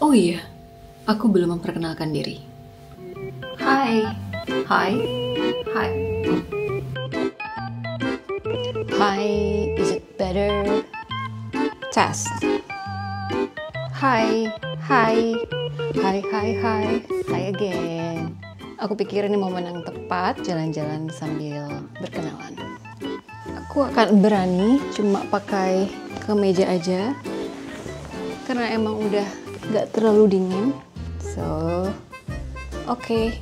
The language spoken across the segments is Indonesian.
Oh iya, aku belum memperkenalkan diri. Hai, hai, hai. Hi, is it better? Test. Hai, hai, hai, hai, hai, hi again. Aku pikir ini momen yang tepat jalan-jalan sambil berkenalan. Aku akan berani cuma pakai kemeja aja karena emang udah gak terlalu dingin. So, oke.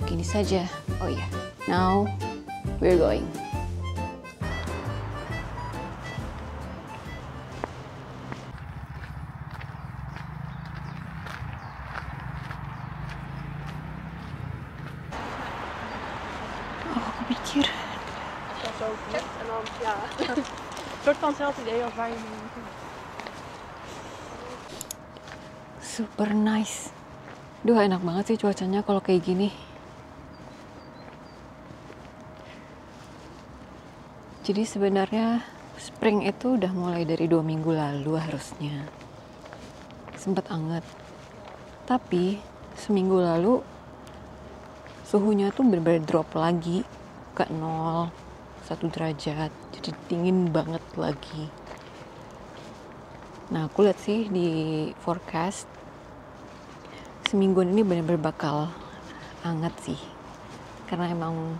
Gini saja. Oh iya, now we're going. Oh, aku pikir Zo check en dan ja, een soort van hetzelfde idee als waar je nu naartoe gaat. super nice. Duh, enak banget sih cuacanya kalau kayak gini. Jadi sebenarnya spring itu udah mulai dari 2 minggu lalu harusnya. Sempet anget. Tapi seminggu lalu suhunya tuh bener-bener drop lagi ke 0, 1 derajat. Jadi dingin banget lagi. Nah, aku lihat sih di forecast semingguan ini bener-bener bakal anget sih. Karena emang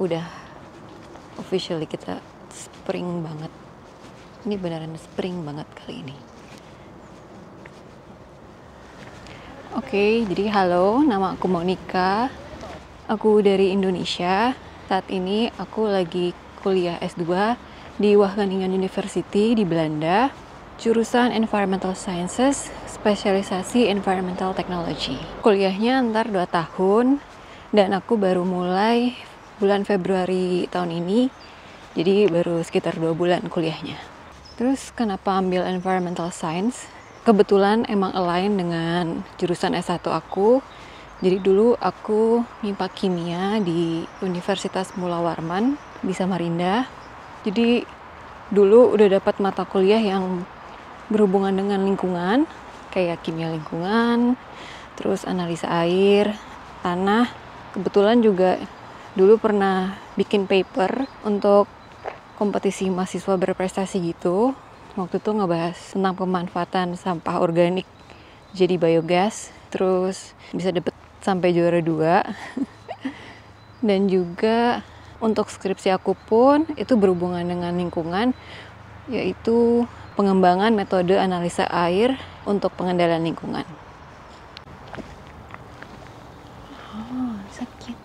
udah officially kita spring banget. Ini beneran spring banget kali ini. Oke, jadi halo, nama aku Monica. Aku dari Indonesia. Saat ini aku lagi kuliah S2 di Wageningen University di Belanda. Jurusan Environmental Sciences, spesialisasi Environmental Technology. Kuliahnya ntar 2 tahun dan aku baru mulai bulan Februari tahun ini. Jadi baru sekitar 2 bulan kuliahnya. Terus kenapa ambil Environmental Science? Kebetulan emang align dengan jurusan S1 aku. Jadi dulu aku MIPA Kimia di Universitas Mula Warman di Samarinda. Jadi dulu udah dapat mata kuliah yang berhubungan dengan lingkungan, kayak kimia lingkungan, terus analisa air, tanah. Kebetulan juga dulu pernah bikin paper untuk kompetisi mahasiswa berprestasi gitu. Waktu itu ngebahas tentang pemanfaatan sampah organik jadi biogas, terus bisa dapet sampai juara 2. Dan juga untuk skripsi aku pun itu berhubungan dengan lingkungan, yaitu pengembangan metode analisa air untuk pengendalian lingkungan. Oh, sakit.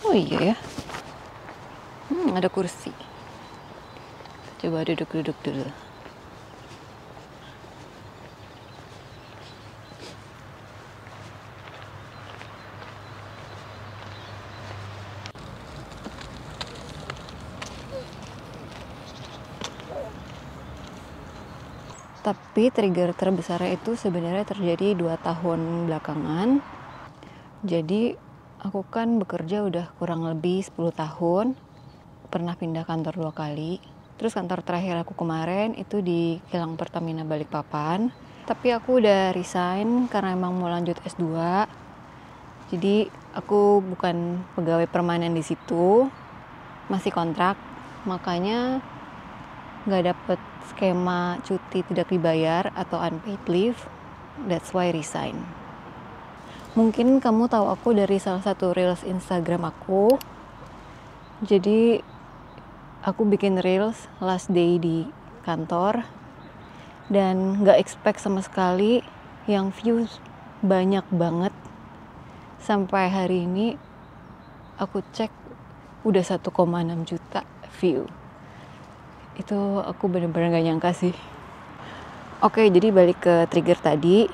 Oh iya ya. Ada kursi. Coba duduk-duduk dulu. Tapi trigger terbesarnya itu sebenarnya terjadi 2 tahun belakangan. Jadi aku kan bekerja udah kurang lebih 10 tahun. Pernah pindah kantor 2 kali. Terus kantor terakhir aku kemarin itu di kilang Pertamina Balikpapan. Tapi aku udah resign karena emang mau lanjut S2. Jadi aku bukan pegawai permanen di situ. Masih kontrak. Makanya nggak dapet skema cuti tidak dibayar atau unpaid leave. That's why resign. Mungkin kamu tahu aku dari salah satu reels Instagram aku. Jadi aku bikin reels last day di kantor dan nggak expect sama sekali yang views banyak banget. Sampai hari ini aku cek udah 1,6 juta view. Itu aku bener-bener gak nyangka sih. Oke, jadi balik ke trigger tadi.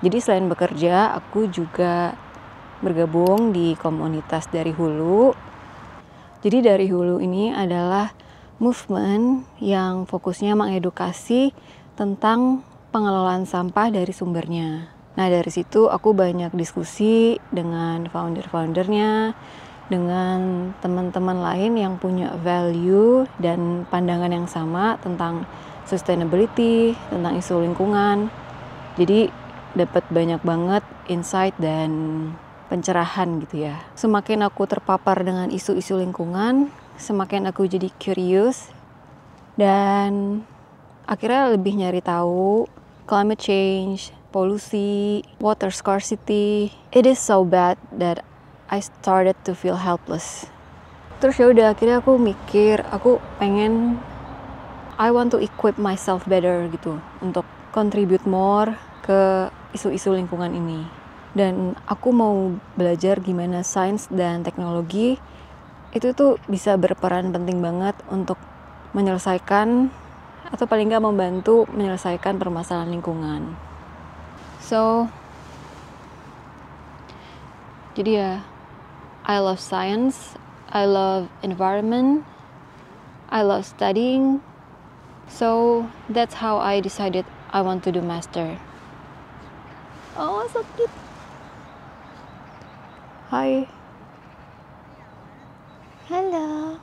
Jadi selain bekerja, aku juga bergabung di komunitas dari hulu. Jadi dari hulu ini adalah movement yang fokusnya mengedukasi tentang pengelolaan sampah dari sumbernya. Nah, dari situ aku banyak diskusi dengan founder-foundernya dengan teman-teman lain yang punya value dan pandangan yang sama tentang sustainability, tentang isu lingkungan. Jadi dapat banyak banget insight dan pencerahan gitu ya. Semakin aku terpapar dengan isu-isu lingkungan, semakin aku jadi curious dan akhirnya lebih nyari tahu climate change, polusi, water scarcity. It is so bad that I started to feel helpless. Terus ya udah akhirnya aku mikir, aku pengen I want to equip myself better gitu untuk contribute more ke isu-isu lingkungan ini. Dan aku mau belajar gimana sains dan teknologi itu tuh bisa berperan penting banget untuk menyelesaikan atau paling nggak membantu menyelesaikan permasalahan lingkungan. So, jadi ya, I love science, I love environment, I love studying. So, that's how I decided I want to do master. Oh, so cute. Hi. Hello.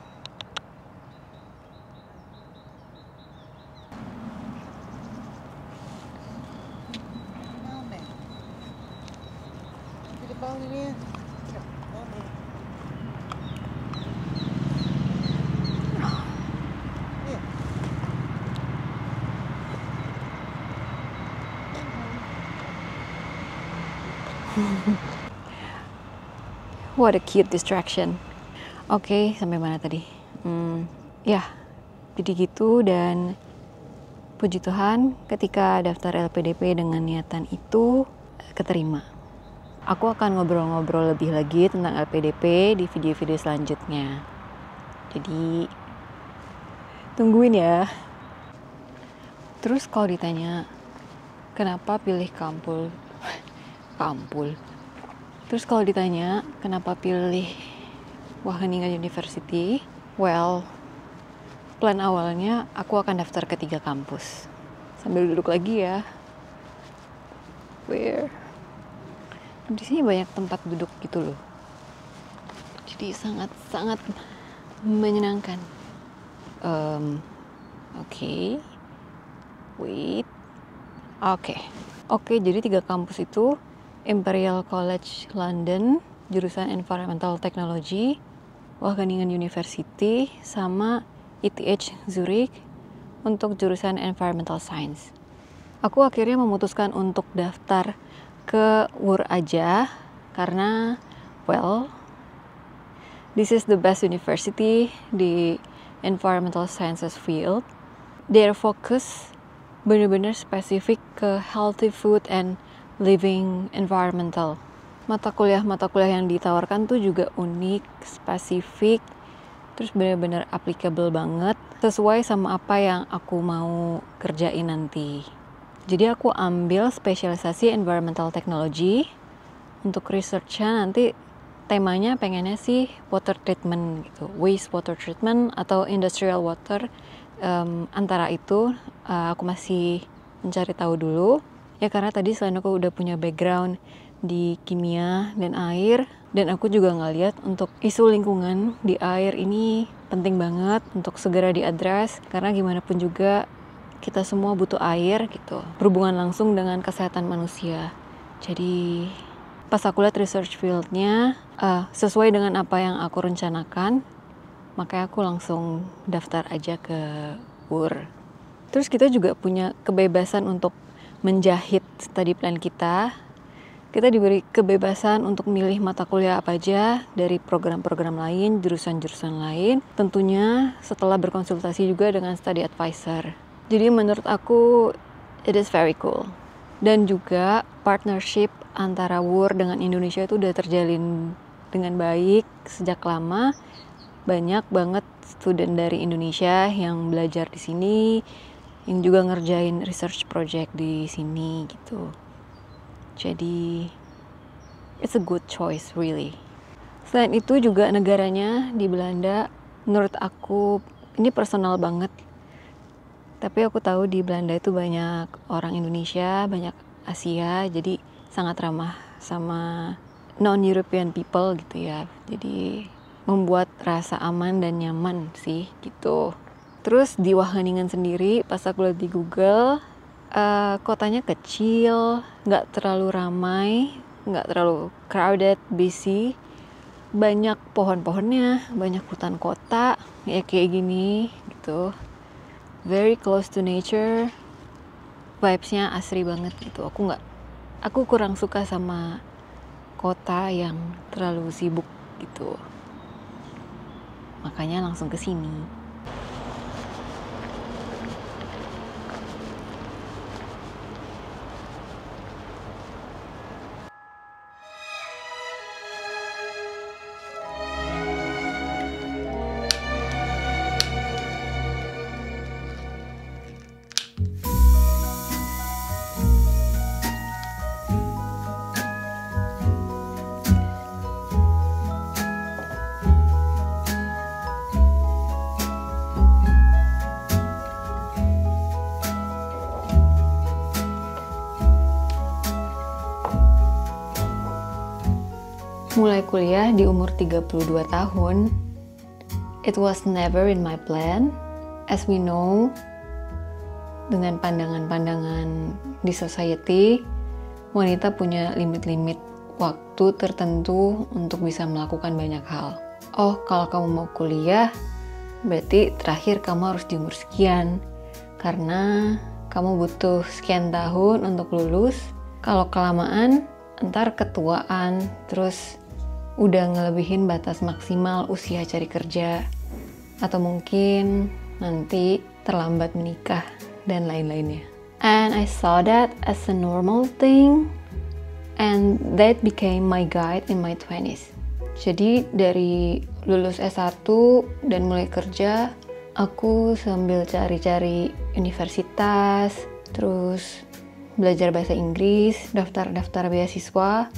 What a cute distraction. Oke, sampai mana tadi? Ya, jadi gitu. Dan puji Tuhan ketika daftar LPDP dengan niatan itu keterima. Aku akan ngobrol-ngobrol lebih lagi tentang LPDP di video-video selanjutnya. Jadi tungguin ya. Terus kalau ditanya kenapa pilih Kampul? Terus kalau ditanya kenapa pilih Wageningen University? Well, plan awalnya aku akan daftar ke 3 kampus. Sambil duduk lagi ya. Where? Di sini banyak tempat duduk gitu loh. Jadi sangat menyenangkan. Oke. Wait. Oke, jadi 3 kampus itu Imperial College London, jurusan Environmental Technology, Wageningen University, sama ETH Zurich untuk jurusan Environmental Science. Aku akhirnya memutuskan untuk daftar ke WUR aja karena, well, this is the best university di Environmental Sciences field. Their focus benar-benar spesifik ke healthy food and living environmental. Mata kuliah yang ditawarkan tuh juga unik, spesifik, terus benar-benar applicable banget, sesuai sama apa yang aku mau kerjain nanti. Jadi aku ambil spesialisasi environmental technology. Untuk research-nya nanti temanya pengennya sih water treatment gitu, waste water treatment atau industrial water. Antara itu aku masih mencari tahu dulu. Ya karena tadi selain aku udah punya background di kimia dan air, dan aku juga ngeliat untuk isu lingkungan di air ini penting banget untuk segera diadres, karena gimana pun juga kita semua butuh air gitu, berhubungan langsung dengan kesehatan manusia. Jadi pas aku lihat research fieldnya sesuai dengan apa yang aku rencanakan, makanya aku langsung daftar aja ke WUR. Terus kita juga punya kebebasan untuk menjahit study plan kita. Kita diberi kebebasan untuk milih mata kuliah apa aja dari program-program lain, jurusan-jurusan lain. Tentunya setelah berkonsultasi juga dengan study advisor. Jadi menurut aku it is very cool. Dan juga partnership antara WUR dengan Indonesia itu udah terjalin dengan baik sejak lama. Banyak banget student dari Indonesia yang belajar di sini, yang juga ngerjain research project di sini gitu. Jadi it's a good choice really. Selain itu juga negaranya di Belanda, menurut aku ini personal banget. Tapi aku tahu di Belanda itu banyak orang Indonesia, banyak Asia, jadi sangat ramah sama non-European people gitu ya. Jadi membuat rasa aman dan nyaman sih gitu. Terus di Wageningen sendiri pas aku lihat di Google, kotanya kecil, nggak terlalu ramai, nggak terlalu crowded, busy, banyak pohon-pohonnya, banyak hutan kota ya kayak gini gitu, very close to nature, vibes-nya asri banget gitu. Aku kurang suka sama kota yang terlalu sibuk gitu, makanya langsung ke sini. Mulai kuliah di umur 32 tahun, it was never in my plan. As we know, dengan pandangan-pandangan di society, wanita punya limit-limit waktu tertentu untuk bisa melakukan banyak hal. Oh, kalau kamu mau kuliah, berarti terakhir kamu harus di umur sekian, karena kamu butuh sekian tahun untuk lulus. Kalau kelamaan, ntar ketuaan, terus udah ngelebihin batas maksimal usia cari kerja, atau mungkin nanti terlambat menikah dan lain-lainnya. And I saw that as a normal thing, and that became my guide in my 20s. Jadi dari lulus S1 dan mulai kerja, aku sambil cari-cari universitas, terus belajar bahasa Inggris, daftar-daftar beasiswa.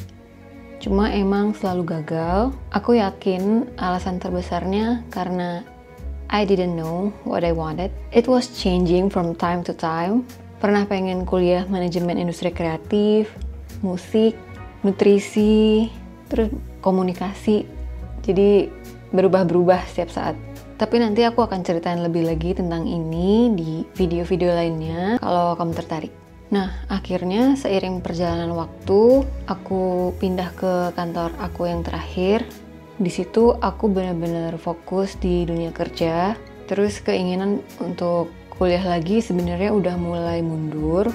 Cuma emang selalu gagal. Aku yakin alasan terbesarnya karena I didn't know what I wanted. It was changing from time to time. Pernah pengen kuliah manajemen industri kreatif, musik, nutrisi, terus komunikasi. Jadi berubah-berubah setiap saat. Tapi nanti aku akan ceritain lebih lagi tentang ini di video-video lainnya kalau kamu tertarik. Nah, akhirnya seiring perjalanan waktu, aku pindah ke kantor aku yang terakhir. Di situ aku benar-benar fokus di dunia kerja. Terus keinginan untuk kuliah lagi sebenarnya udah mulai mundur.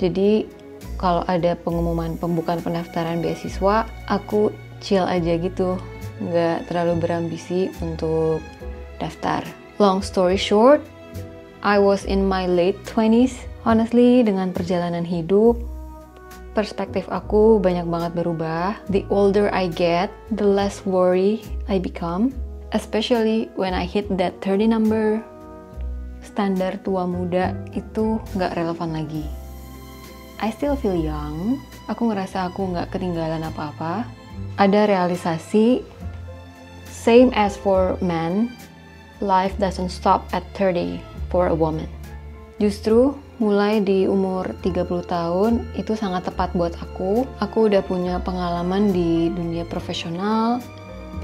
Jadi kalau ada pengumuman pembukaan pendaftaran beasiswa, aku chill aja gitu, nggak terlalu berambisi untuk daftar. Long story short, I was in my late 20s. Honestly, dengan perjalanan hidup, perspektif aku banyak banget berubah. The older I get, the less worry I become. Especially when I hit that 30 number, standar tua muda itu nggak relevan lagi. I still feel young. Aku ngerasa aku nggak ketinggalan apa-apa. Ada realisasi, same as for men, life doesn't stop at 30 for a woman. Justru mulai di umur 30 tahun itu sangat tepat buat aku. Aku udah punya pengalaman di dunia profesional,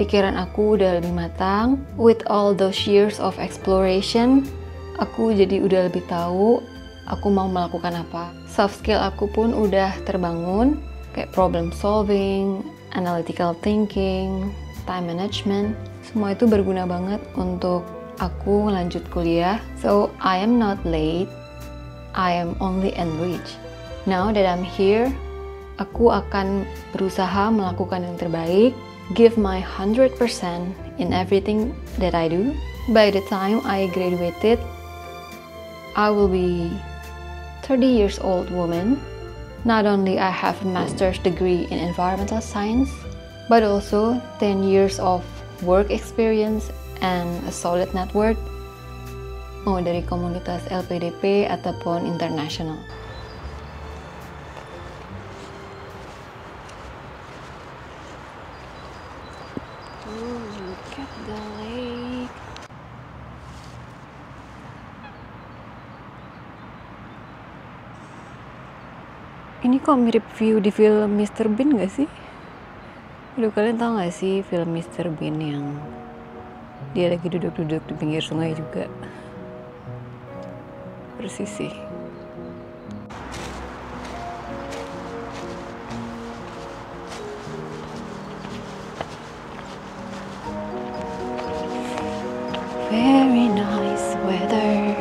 pikiran aku udah lebih matang. With all those years of exploration, aku jadi udah lebih tahu aku mau melakukan apa. Soft skill aku pun udah terbangun, kayak problem solving, analytical thinking, time management. Semua itu berguna banget untuk aku lanjut kuliah. So I am not late, I am only enriched. Now that I'm here, aku akan berusaha melakukan yang terbaik, give my 100% in everything that I do. By the time I graduated, I will be 30 years old woman. Not only I have a master's degree in environmental science, but also 10 years of work experience and a solid network, mau dari komunitas LPDP ataupun internasional. Look at the lake. Ini kok mirip view di film Mr. Bean gak sih? Aduh, kalian tau gak sih film Mr. Bean yang dia lagi duduk-duduk di pinggir sungai juga? Persis sih. Very nice weather.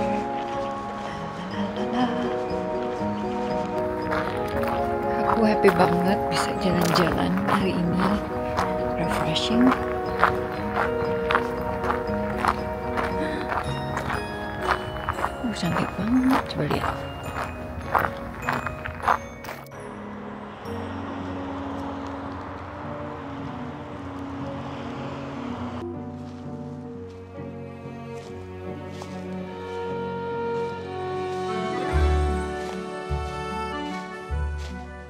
La, la, la. Aku happy banget bisa jalan-jalan hari ini. Refreshing. Cantik banget, coba lihat.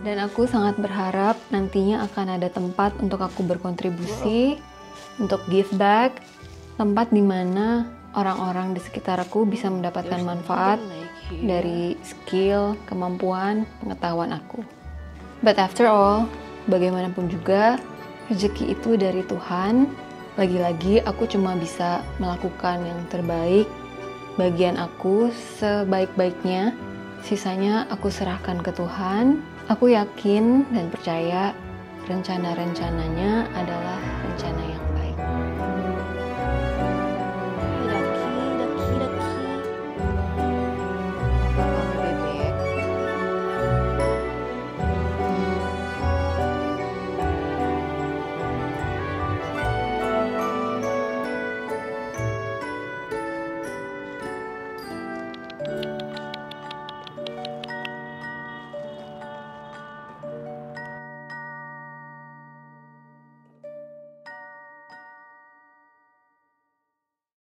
Dan aku sangat berharap nantinya akan ada tempat untuk aku berkontribusi, untuk give back, tempat di mana orang-orang di sekitar aku bisa mendapatkan manfaat dari skill, kemampuan, pengetahuan aku. But after all, bagaimanapun juga, rezeki itu dari Tuhan. Lagi-lagi aku cuma bisa melakukan yang terbaik, bagian aku sebaik-baiknya. Sisanya aku serahkan ke Tuhan. Aku yakin dan percaya rencana-rencananya adalah